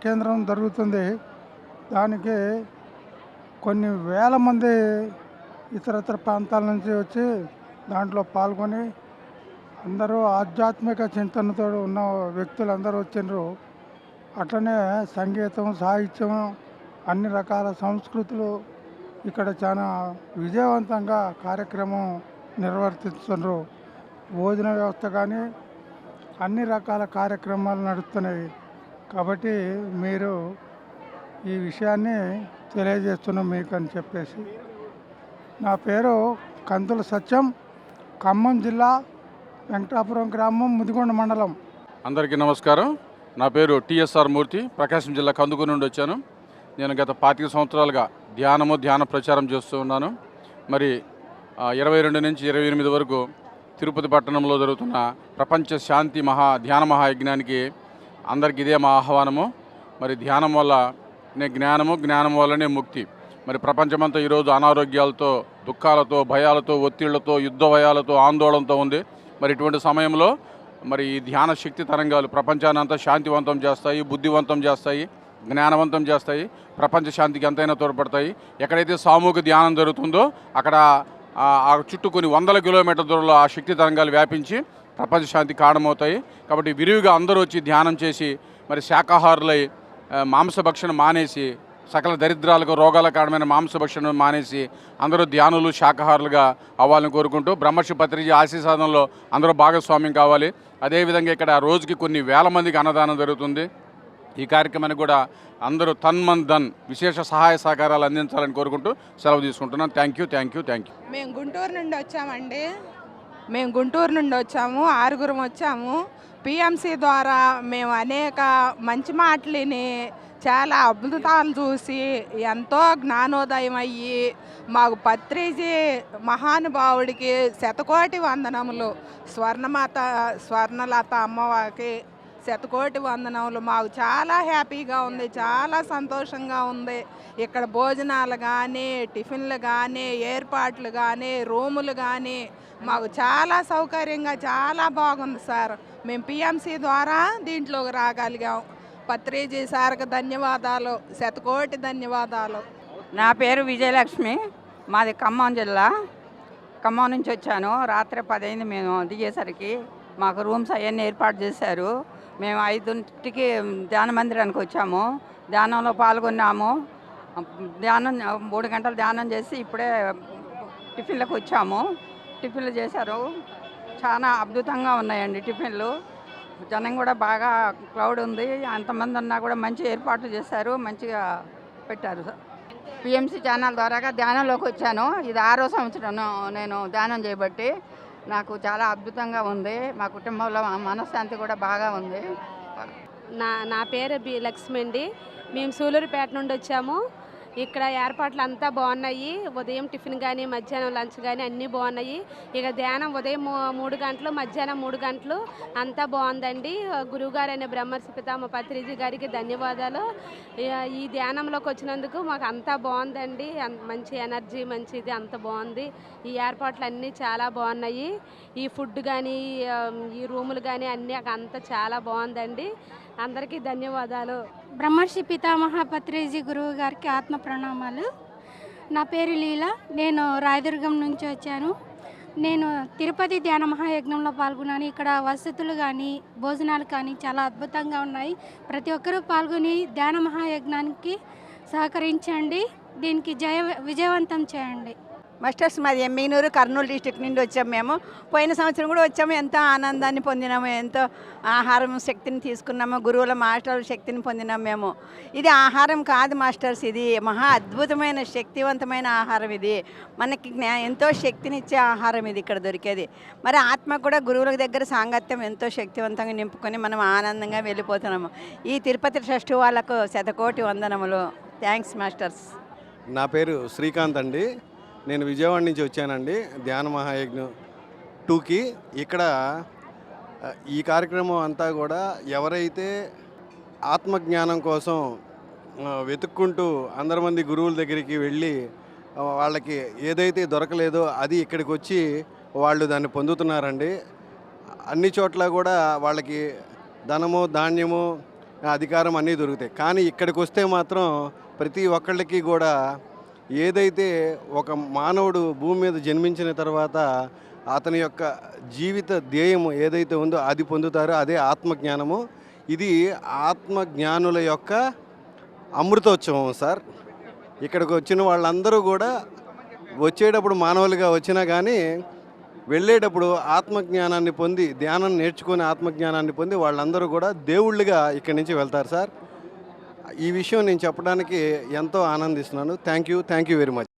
కేంద్రం జరుగుతుంది. దానికి కొన్ని వేల మంది ఇతరత్ర ప్రాంతాల నుంచి వచ్చి దాంట్లో పాల్గొని అందరూ ఆధ్యాత్మిక చింతనతో ఉన్న వ్యక్తులందరూ వచ్చిండ్రు. అట్లనే సంగీతం, సాహిత్యం, అన్ని రకాల సంస్కృతులు ఇక్కడ చాలా విజయవంతంగా కార్యక్రమం నిర్వర్తిస్తున్నారు. భోజన వ్యవస్థ కానీ అన్ని రకాల కార్యక్రమాలు నడుస్తున్నాయి. కాబట్టి మీరు ఈ విషయాన్ని తెలియజేస్తున్నాం మీకు అని చెప్పేసి. నా పేరు కందుల సత్యం, ఖమ్మం జిల్లా వెంకటాపురం గ్రామం, ముదిగొండ మండలం. అందరికీ నమస్కారం. నా పేరు టిఎస్ఆర్ మూర్తి, ప్రకాశం జిల్లా కందుకూరు నుండి వచ్చాను. నేను గత 25 సంవత్సరాలుగా ధ్యాన ప్రచారం చేస్తూ ఉన్నాను. మరి 22 నుంచి 28 వరకు తిరుపతి పట్టణంలో జరుగుతున్న ప్రపంచ శాంతి ధ్యాన మహాయజ్ఞానికి అందరికీ ఇదే మా ఆహ్వానము. మరి ధ్యానం వల్లనే జ్ఞానము, జ్ఞానం వల్లనే ముక్తి. మరి ప్రపంచమంతా ఈరోజు అనారోగ్యాలతో, దుఃఖాలతో, భయాలతో, ఒత్తిళ్లతో, యుద్ధ భయాలతో, ఆందోళనతో ఉంది. మరి ఇటువంటి సమయంలో మరి ఈ ధ్యాన శక్తి తరంగాలు ప్రపంచాన్ని అంతా శాంతివంతం చేస్తాయి, బుద్ధివంతం చేస్తాయి, జ్ఞానవంతం చేస్తాయి, ప్రపంచ శాంతికి ఎంతైనా తోడ్పడతాయి. ఎక్కడైతే సామూహిక ధ్యానం జరుగుతుందో అక్కడ ఆ చుట్టూ కొన్ని వందల కిలోమీటర్ల దూరంలో ఆ శక్తి తరంగాలు వ్యాపించి ప్రపంచ శాంతి కారణమవుతాయి. కాబట్టి విరివిగా అందరూ వచ్చి ధ్యానం చేసి మరి శాకాహారులై మాంసభక్షణ మానేసి, సకల దరిద్రాలకు రోగాల కారణమైన మాంసభక్షణ మానేసి అందరూ ధ్యానులు, శాకాహారులుగా అవ్వాలని కోరుకుంటూ బ్రహ్మర్షి పత్రిజీ ఆశీర్వాదంలో అందరూ భాగస్వామ్యం కావాలి. అదేవిధంగా ఇక్కడ రోజుకి కొన్ని వేల మందికి అన్నదానం జరుగుతుంది. ఈ కార్యక్రమానికి కూడా అందరూ తన్ ధన్ విశేష సహాయ సహకారాలు అందించాలని కోరుకుంటూ సెలవు తీసుకుంటున్నాను. Thank you. మేము గుంటూరు నుండి వచ్చామండి. ఆరుగురం వచ్చాము. పిఎంసి ద్వారా మేము అనేక మంచి మాటలని, చాలా అద్భుతాలు చూసి ఎంతో జ్ఞానోదయం అయ్యి మాకు పత్రిజీ మహానుభావుడికి శతకోటి వందనములు, స్వర్ణలత అమ్మవారికి శతకోటి వందనములు. మాకు చాలా హ్యాపీగా ఉంది, చాలా సంతోషంగా ఉంది. ఇక్కడ భోజనాలు కానీ, టిఫిన్లు కానీ, ఏర్పాట్లు కానీ, రూములు కానీ మాకు చాలా సౌకర్యంగా చాలా బాగుంది సార్. మేము పిఎంసి ద్వారా దీంట్లోకి రాగలిగాం. పత్రిజీ సార్కి ధన్యవాదాలు, శతకోటి ధన్యవాదాలు. నా పేరు విజయలక్ష్మి, మాది ఖమ్మం జిల్లా. ఖమ్మం నుంచి వచ్చాను. రాత్రి 10 అయింది మేము దిగేసరికి. మాకు రూమ్స్ అవన్నీ ఏర్పాటు చేశారు. మేము 5ంటికి ధ్యాన మందిరానికి వచ్చాము. ధ్యానంలో పాల్గొన్నాము. 3 గంటలు ధ్యానం చేసి ఇప్పుడే టిఫిన్లకు వచ్చాము. టిఫిన్లు చేశారు. చాలా అద్భుతంగా ఉన్నాయండి టిఫిన్లు. జనం కూడా బాగా క్రౌడ్ ఉంది. అంతమంది ఉన్నా కూడా మంచి ఏర్పాట్లు చేశారు, మంచిగా పెట్టారు. పిఎంసి ఛానల్ ద్వారాగా ధ్యానంలోకి వచ్చాను. ఇది 6వ సంవత్సరం నేను ధ్యానం చేయబట్టి. నాకు చాలా అద్భుతంగా ఉంది. మా కుటుంబంలో మనశ్శాంతి కూడా బాగా ఉంది. నా పేరు బి లక్ష్మి అండి. మేము సూలూరుపేట నుండి వచ్చాము. ఇక్కడ ఏర్పాట్లు అంతా బాగున్నాయి. ఉదయం టిఫిన్ కానీ, మధ్యాహ్నం లంచ్ కానీ అన్నీ బాగున్నాయి. ఇక ధ్యానం ఉదయం 3 గంటలు, మధ్యాహ్నం 3 గంటలు అంతా బాగుందండి. గురువుగారు అయిన బ్రహ్మర్షి పితామహ పత్రిజీ గారికి ధన్యవాదాలు. ఈ ధ్యానంలోకి వచ్చినందుకు మాకు అంతా బాగుందండి. మంచి ఎనర్జీ, మంచిది, అంత బాగుంది. ఈ ఏర్పాట్లు అన్నీ చాలా బాగున్నాయి. ఈ ఫుడ్ కానీ, ఈ రూములు కానీ అన్నీ అంతా చాలా బాగుందండి. అందరికీ ధన్యవాదాలు. బ్రహ్మర్షి పితామహ పత్రిజీ గురువు గారికి ఆత్మ ప్రణామాలు. నా పేరు లీల. నేను రాయదుర్గం నుంచి వచ్చాను. నేను తిరుపతి ధ్యాన మహాయజ్ఞంలో పాల్గొన్నాను. ఇక్కడ వసతులు కానీ, భోజనాలు కానీ చాలా అద్భుతంగా ఉన్నాయి. ప్రతి ఒక్కరూ పాల్గొని ధ్యాన మహాయజ్ఞానికి సహకరించండి. దీనికి విజయవంతం చేయండి. మాస్టర్స్ మాది ఎమ్మిగనూరు, కర్నూలు డిస్టిక్ నుండి వచ్చాము. మేము పోయిన సంవత్సరం కూడా వచ్చాము. ఎంతో ఆనందాన్ని పొందినాము, ఎంతో ఆహారం శక్తిని తీసుకున్నాము, గురువుల మాస్టర్ల శక్తిని పొందినాము మేము. ఇది ఆహారం కాదు మాస్టర్స్, ఇది మహా అద్భుతమైన శక్తివంతమైన ఆహారం. ఇది మనకి ఎంతో శక్తినిచ్చే ఆహారం ఇది ఇక్కడ దొరికేది. మరి ఆత్మ కూడా గురువుల దగ్గర సాంగత్యం ఎంతో శక్తివంతంగా నింపుకొని మనం ఆనందంగా వెళ్ళిపోతున్నాము. ఈ తిరుపతి ట్రస్ట్ వాళ్ళకు శతకోటి వందనములు. Thanks masters. నా పేరు శ్రీకాంత్ అండి. నేను విజయవాడ నుంచి వచ్చానండి ధ్యాన మహాయజ్ఞం 2కి. ఇక్కడ ఈ కార్యక్రమం అంతా కూడా ఎవరైతే ఆత్మజ్ఞానం కోసం వెతుక్కుంటూ అందరి మంది గురువుల దగ్గరికి వెళ్ళి వాళ్ళకి ఏదైతే దొరకలేదో అది ఇక్కడికి వచ్చి వాళ్ళు దాన్ని పొందుతున్నారండి. అన్ని చోట్ల కూడా వాళ్ళకి ధనము, ధాన్యము, అధికారం అన్నీ దొరుకుతాయి. కానీ ఇక్కడికి వస్తే మాత్రం ప్రతి ఒక్కళ్ళకి కూడా ఏదైతే ఒక మానవుడు భూమి మీద జన్మించిన తర్వాత అతని యొక్క జీవిత ధ్యేయం ఏదైతే ఉందో అది పొందుతారో అదే ఆత్మజ్ఞానము. ఇది ఆత్మజ్ఞానుల యొక్క అమృతోత్సవం సార్. ఇక్కడికి వచ్చిన వాళ్ళందరూ కూడా వచ్చేటప్పుడు మానవులుగా వచ్చినా కానీ వెళ్ళేటప్పుడు ఆత్మజ్ఞానాన్ని పొంది ధ్యానం నేర్చుకుని ఆత్మజ్ఞానాన్ని పొంది వాళ్ళందరూ కూడా దేవుళ్ళుగా ఇక్కడి నుంచి వెళ్తారు సార్. ఈ విషయం నేను చెప్పడానికి ఎంతో ఆనందిస్తున్నాను. Thank you very much.